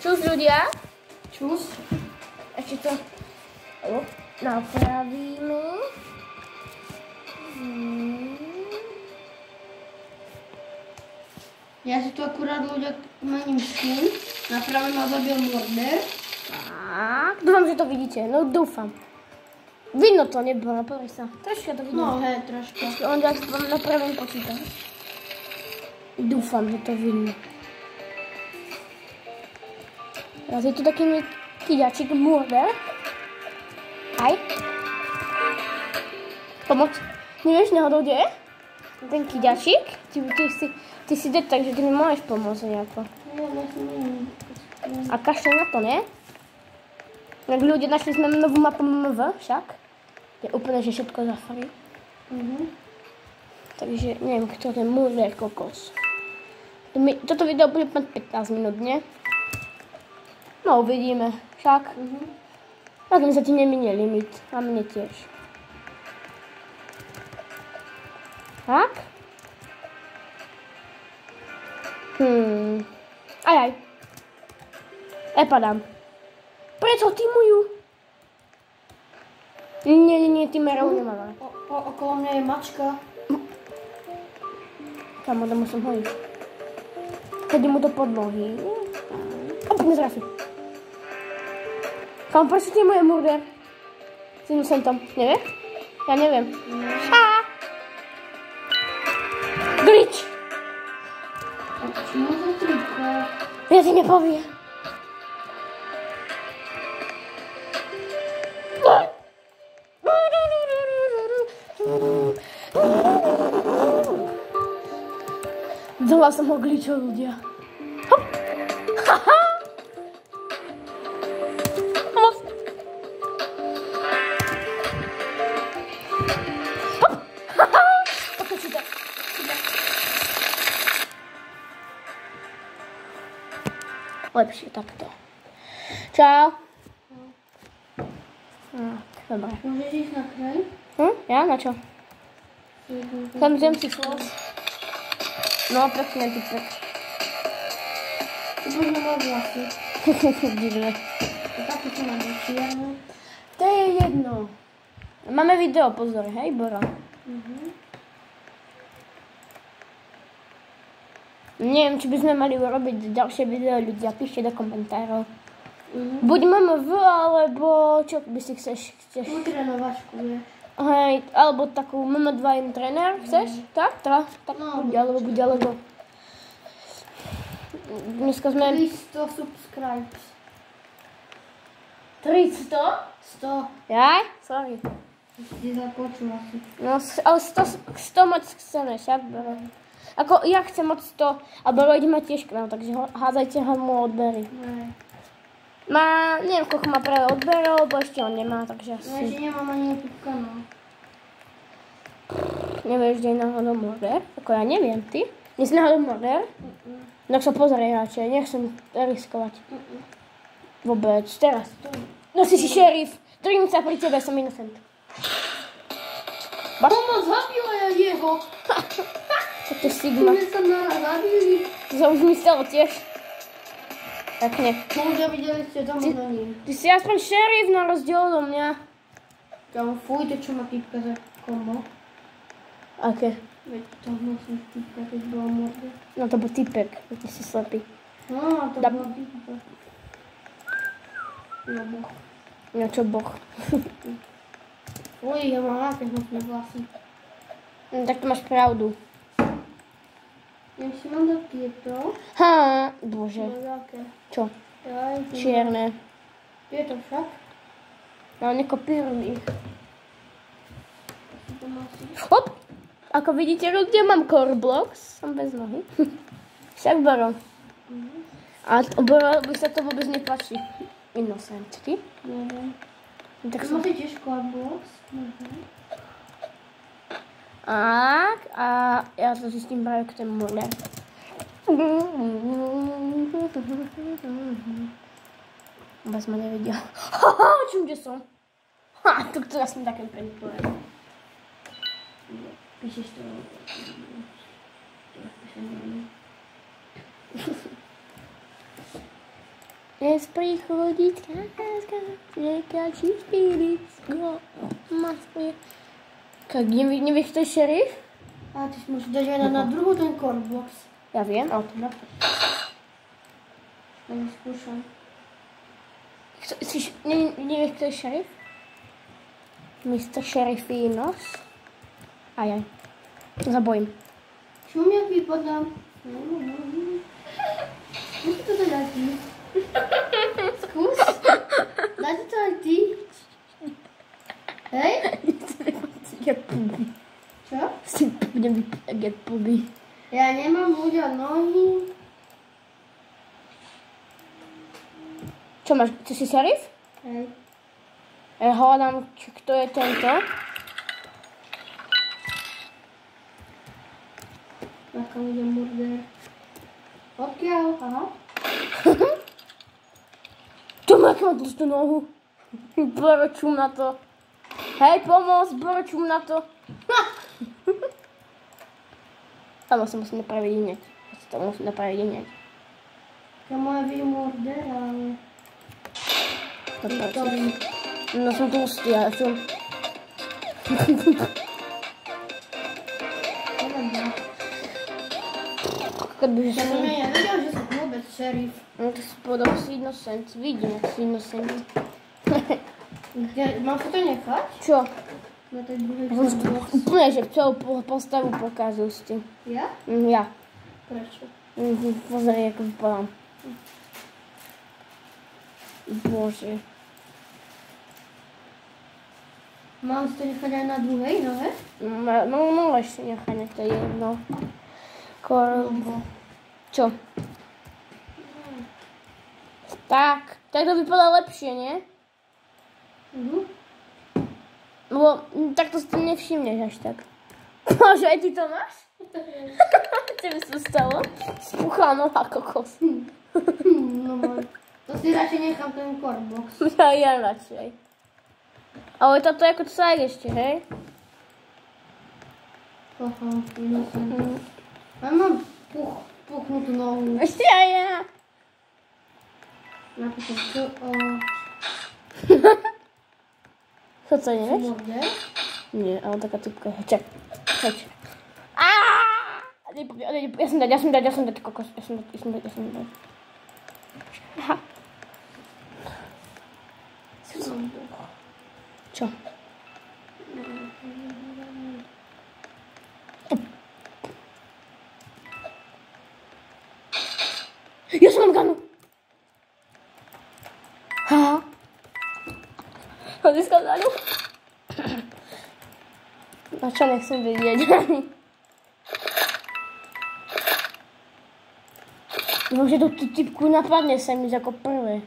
Čus ľudia. Čus. Ešte to napravíme. Ja si tu akurát ľudia mením skin. Naprave ma zabil Mordor. Tak, dúfam, že to vidíte. No dúfam. Vidno to nebolo, pozri sa. Troška to vidno. No hej, troška. On dá vám napravím počítač. Dúfam, že to vidno. Teraz je tu taký kyďačík Mordor. Aj. Pomoc. Nevieš náhodou, kde je? Ten kyďačík? Ty si dead, takže ty mi môžeš pomôcť nejako. A kašľa na to, nie? Tak ľudia, našli sme novú mapu MMV, však. Je úplne, že všetko zafarí. Takže neviem, kto ten Mordor kokos. Toto video bude 15 minút, nie? No, uvidíme, však. Tak mi sa ti neminie limit, a mne tiež. Tak? Aj. Padám. Prečo týmujú? Nie, týmerov nemáme. Okolo mňa je mačka. Tam musím hodiť. Chodím mu do podlohy. Opäť nezrafí. Kam, prečo týmuje Mordor? Sem tam, nevieš? Ja neviem. Glitch! Čo má za triko? Ja ti nepoviem. Dala som ho glitchol, ľudia. Hop! Haha! Pomoc! Hop! Haha! Pokočí to. Lepšie takto. Čau. Dobre. Môžeš ísť na kraj? Ja? Na čo? Tam zjem si slov. No, pekne, typek. Ty možno má vlasy. Divné. Také čo mám čierne. To je jedno. Máme video, pozor, hej, Boro. Neviem, či by sme mali urobiť ďalšie video, ľudia, píšte do komentárov. Buď MMV, alebo čo by si chceš? Utrénovačku, vieš. Hej, alebo takú MM2 tréner, chceš? Tak No, buď, alebo. Dneska sme... 300 subscribes. 300? 100. Jaj? Sorry. Ty započul asi. No, ale 100 moc chceme, však? Ako ja chcem od 100, a Boro ide ma tiež k nám, takže házajte ho mu odbery. Má, neviem koľko má práve odberov, lebo ešte on nemá, takže asi... Ja, že nemám ani YouTube kanál. Nevieš, kde je náhodou Mordor? Ako ja neviem, ty? Nie si náhodou Mordor? Tak sa pozrie radšej, nechcem riskovať. Vôbec, teraz. No si šerif, trím sa pri tebe, som innocent. Pomoc, zabila ja jeho. Tak to je Sigma. Mne sa naraz zabili. To sa už myslelo tiež. Tak nie. Ľudia, videli ste tam za ním. Ty si aspoň šerif na rozdiel do mňa. Kámo, fuj, to čo má týpka za kombo. Aké? Veď to musím týpka, keď bola Mordor. No to bol typek, ty si slepý. No, to bola týpka. No, boh. No čo boh. Fuj, ja mám aké hnusné vlasy. No, tak to máš pravdu. Ja si mám dať tieto. Bože. No, aké? Čo? Jaj, Čierne. tieto však. No, nekopíruj ich. To má si. Hop! Ako vidíte, ľudia, mám core blocks. Som bez nohy. Však Boro. A Boro by sa to vôbec nepáči. Innocent, ty? Neviem. Tak To som... máte tiež Squadbox? Tak, a ja to zistím práve k tomu Mordor. Vôbec ma nevedel. Čím, kde som? Tu teraz som takým penitorom. Píšeš to. Dnes prichodí kráska, rieka čistý lidsko, masuje. Tak nevieš, kto je šerif? A ty si musíš dať aj na druhú ten corebox. Ja viem, ale to Ja neskúšam. Nevieš, kto je šerif? Mr. Šerifinos. Ajaj. Zabojím. Čum jak vypadám? Skús to dať ty. Skús. Daj to aj ty. Hej? Jak puby. Čo? Si budem vypadať jak puby. Ja nemám ľudia nohy. Čo máš? Ty si šerif? Hej. Ja hľadám, kto je tento. Taká ľudia murder. Odkiaľ? Aha. To má tú nohu. Boročum na to. Hej, pomoc, boročum na to. Áno, sa musím napraviť hneď. Ja si to musím napraviť hneď. To moje byť murder, ale... No som tlustý, ja som... Ja som nevedel, že som vôbec šerif. No to si povedal, že si innocent. Vidím, ak si innocent. Mám sa to nechať? Čo? Na tej druhej Ja som corebox. úplne, že celú postavu pokazil s tým. Ja? Ja. Prečo? Pozri, ako vypadám. Bože. Mám si to nechať aj na druhej nohe? No, ešte nechaj, to je jedno. Čo? Tak to vypadá lepšie, nie? Lebo takto si to nevšimneš až tak. Bože, aj ty to máš? Čo by sa stalo? Spuchla noha kokos. No môj. To si radšej nechám ten corebox. Ja radšej. Ale toto je ako cajk ešte, hej? Aha, innocent. Ja mám puchnutú nohu. Ešte aj ja. Napríklad čo o... Čo to nevieš? Murder? Nie, ale taká typka. Čak, choď. Ja som dať, kokos. Ja som dať. Aha. Čo? Ja som mám ganu. Haha. Získal ganu. A čo nechcem vedieť? Môže tú typku napadne sa mi ako prvé.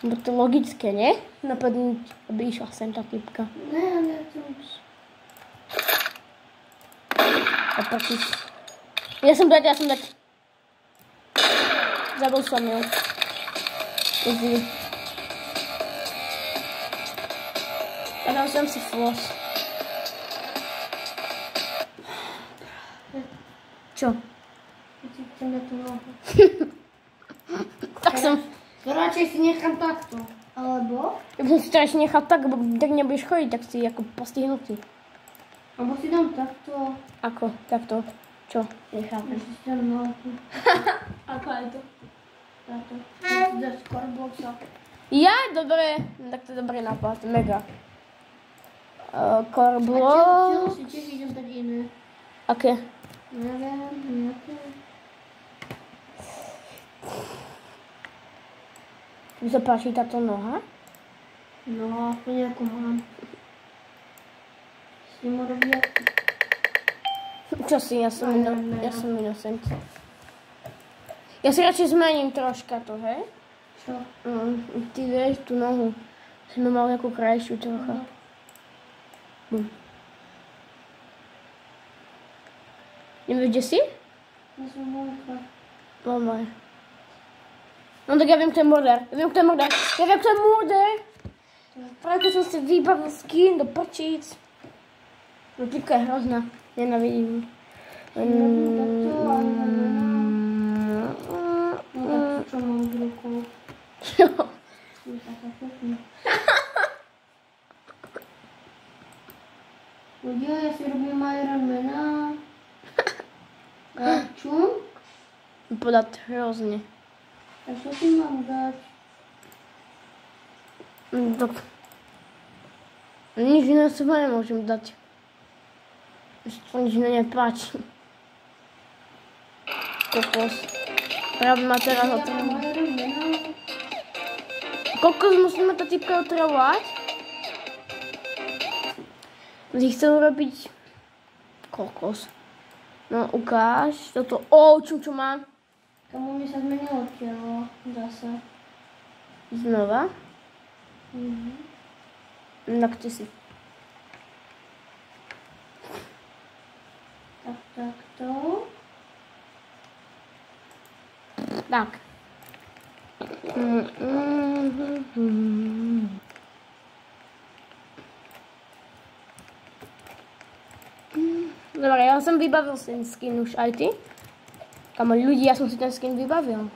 Bo to logické, nie? Napadnúť, aby išla sem tá typka. Ne, to už. A počíš. Ja som dať. Zabol som ju. Easy. A dám som si flos. Čo? Chcem dať tú nohu. Tak som... To radšej si nechám takto. Alebo? Ja by som si to radšej nechal tak, lebo tak nebudeš chodiť, tak si ako postihnutý. Alebo si dám takto. Ako? Takto? Čo? Nechápem. Si dám nohu. Ako je to? Táto. Si dáš coreboxa. Ja? Dobre. Tak to je dobrý nápad. Mega. A Korblo... si tiež idem dať iné. Aké? Neviem, nejaké. Mi sa páči táto noha? No, aspoň ako mám. Si mu robia... Čo si? Ja som innocent. Ja si radšej zmením troška to, hej? Čo? Ty vieš tú nohu. Sme mali ako krajšiu trocha. Nevieš, kde si? Ja som veľká. Dobre. No tak ja viem, kto je murder. Práve keď som si vybavil skin do prčíc. No typka je hrozná. Nenavidím. No tak čo mám v rukou? Čo? Je taká pekná. Ľudia, ja si robím Ironmana. A čo? Podať hrozne. A čo si mám dať? Nič iné seba nemôžem dať. Ešte to nič iné nepáči. Kokos. Práve ma teraz otravuje. Kokos, musíme tá typka otravovať? Si chcel urobiť kokos. No, ukáž toto. Čo mám? Kamu mi sa zmenilo telo zase. Znova? No, kde si? Takto. Tak. Dobre, ja som vybavil ten skin už aj ty. Kamo ľudí, ja som si ten skin vybavil.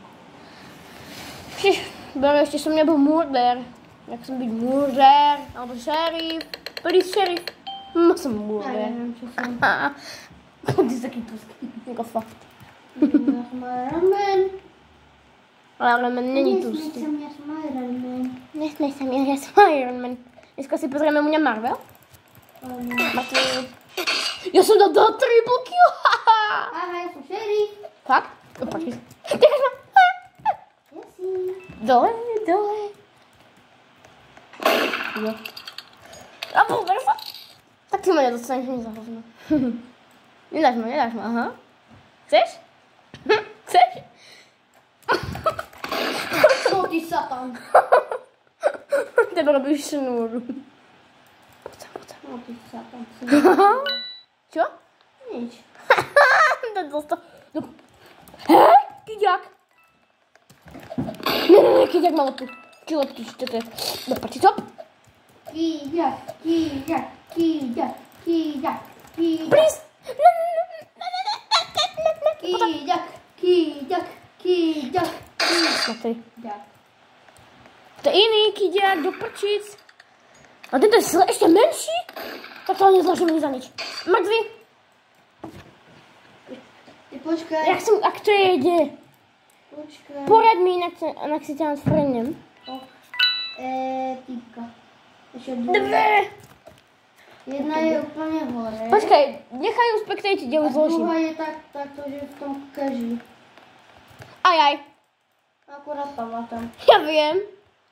Dobre, ešte som nebol murder. Jak som byť murder, alebo šerif. Please, šerif. Som Ja murder. neviem, čo som. Ty si taký tuský, ako fakt. Ja som Ironman. Ale men není tustý. Ja som Ironman. Nesmej sa mi, ja som Iron Man. Dneska si pozrieme u mňa Marvel. Martin. Ja som dal 3 bloky. Aha, ja som šerif. Fakt? Opačne. Dekáš ma. Ja si. Dole. No. A pozor sa. Tak ty ma nedostaneš ani za hovno. Nedáš ma, aha. Chceš? Chceš? No ty satan. Tebe robíš šnúru. Poď. No ty satan. Čo? Nič. Ten dostal. Hej, kyďak. Ne, kyďak malo tu. Čo to je? Dopači, stop. Kyďak. Please. Kyďak. Matej. To je iný kyďak, do prčíc. A tento je ešte menší? Tak to nezložím ani za nič. Mŕtvy. Ty počkaj. Ja chcem, ak to jede. Počkaj. Poraď mi, inak si ťa odfrňem. Týpka. Ešte Dve. Jedna je úplne hore. Počkaj, nechajú spektajte, kde už A zložím. druhá je takto, že v tom keži. Aj. Akurát padla tam. Ja viem.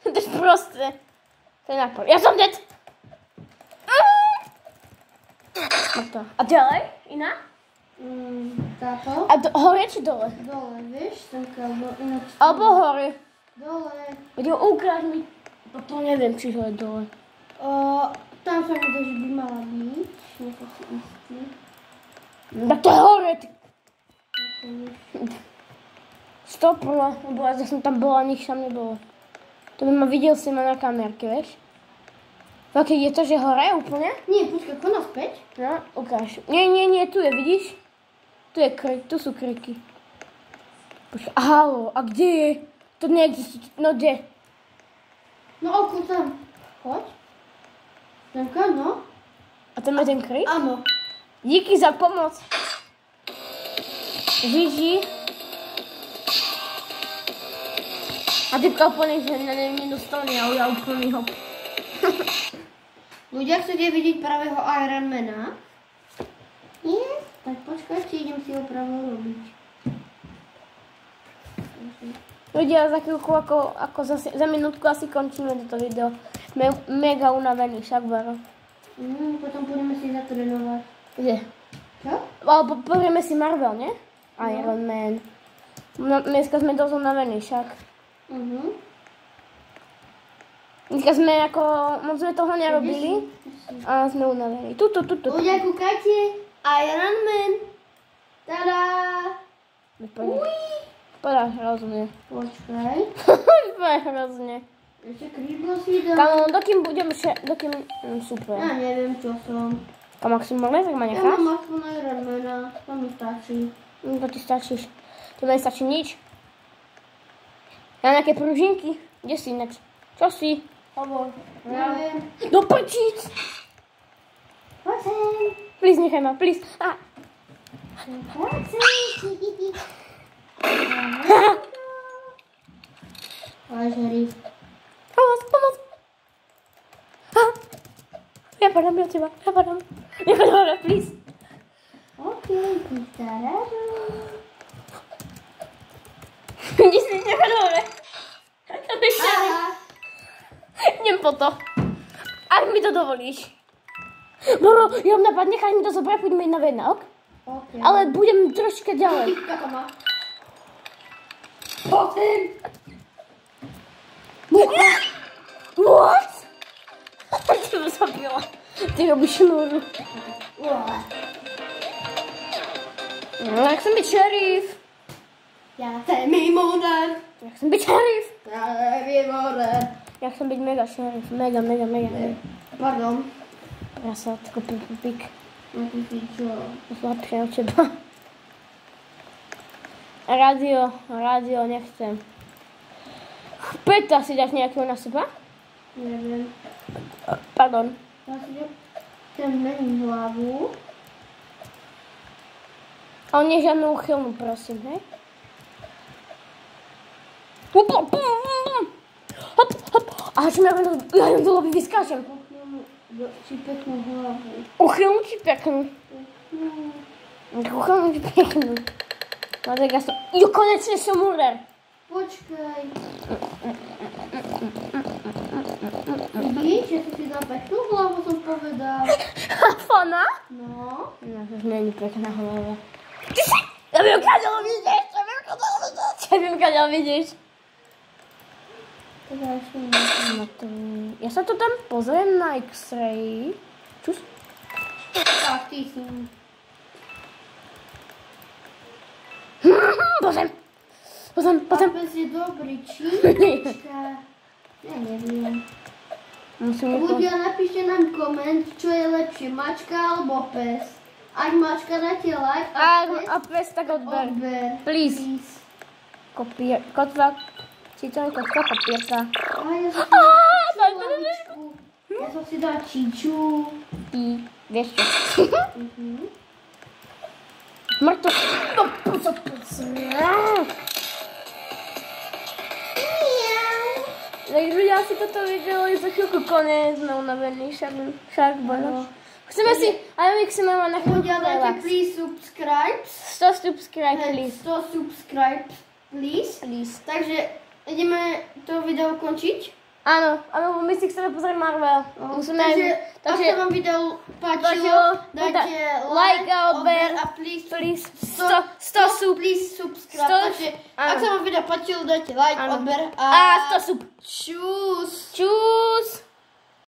To je prosté. To je nápor. Ja som dead. A ďalej? Iná? Táto. A hore či dole? Dole, vieš? Ten kábel inak. Alebo hore. Dole. Veď ho ukráť mi. To neviem, či ho je dole. Tam sa mi to, že by mala byť. Nie som si istý. Tak to je hore. Stop, lebo ja som tam bola, nič tam nebolo. To by ma videl si ma na kamerke, vieš? Tak je to, že hore úplne? Nie, počkaj, chod naspäť. No, ukáž. Nie, tu je, vidíš? Tu je krik, tu sú kriky. Počkaj, halo, a kde je? To neexistuje, no kde? No okolo tam. Choď. Tenka, no. A tam je ten krik? Áno. Díky za pomoc. Vidíš? A typka úplne, že nedostane, ale ja úplný hop. Ľudia, chcete vidieť pravého Ironmana? Nie? Tak počkajte, idem si ho práve robiť. Ľudia, za chvíľku, ako za minútku asi končíme toto video. Sme mega unavení, však Varo. Potom pôjdeme si zatrénovať. Kde? Čo? Alebo pozrieme si Marvel, nie? Iron Man. No, dneska sme dosť unavení, však. Dneska sme ako, moc sme toho nerobili. A sme unavení. Tuto. Ľudia, kúkajte. Iron Man. Tada! Vypadá hrozne. Počkaj. Vypadá hrozne. Ešte krídlo si dám. Kamo, dokým budem super. Ja neviem, čo som. Kamo, ak si mohli, tak ma Ja necháš? mám aspoň Ironmana. To mi stačí. To ti stačíš. To mi nestačí nič. Ja nejaké pružinky. Kde si inak? Čo si? Hovor. Neviem. Do prčíc! Poď sem. Please, nechaj ma, please. Á. Poď sem. Ale žerif. Pomoc. Á. Ja padám do teba, Nechaj hore, please. OK, vystarážu. Vidíš si, nechaj hore. Aha. Idem po to. Ak mi to dovolíš. Boro, ja mám nápad, nechaj mi to zobrať, poďme na jedna, ok? OK. Ale budem troška ďalej. Kako má? Poď. What? Ty ma zabila. Ty robíš šnúru. No, ja chcem byť šerif. Ja chcem mimoder. Ja chcem byť šerif. Ja mimoder. Ja chcem byť mega šerif. Mega. Pardon. Prasátko, pik. No ty si čo? Zlatké od teba. Rádio nechcem. Peta si dáš nejakého na seba? Neviem. Pardon. Ja si chcem meniť hlavu. Ale nie žiadnu uchylnú, prosím, hej? Hop. A čo ja len do lobby vyskáčem. Si peknú hlavu. Uchylnú či peknú? Uchylnú či peknú? No tak ja som... Jo, konečne som murer. Počkaj. Vidíš, že si dal peknú hlavu, som povedal. Fana? No. No, to už není pekná hlava. Ty si... Ja viem, kadeľ vidíš. Teda ešte Ja sa to tam pozriem na X-ray. Čus? tak, ty si. Pozriem. Pes je dobrý, číčka. Ja neviem. Ľudia, napíšte nám koment, čo je lepšie, mačka alebo pes. Ak mačka, dáte like A pes tak odber. Please. Kotva. Číča, kotka, papierka. Ja som si dala čiču. I vieš čo? Mrto. Takže ľudia, si toto video je za chvíľku konec, sme unavení, však bolo. Chceme si, ale my chceme mať na chvíľku Ľudia, dajte relax. please subscribe. 100 subscribe, please. 100 subscribe, please. Takže ideme to video ukončiť. Áno, my si chceme pozrieť Marvel. Takže ak sa vám video páčilo, dajte like a odber a please 100 subscribe. Takže ak sa vám video páčilo, dajte like, odber a 100 sub. čus. Čus.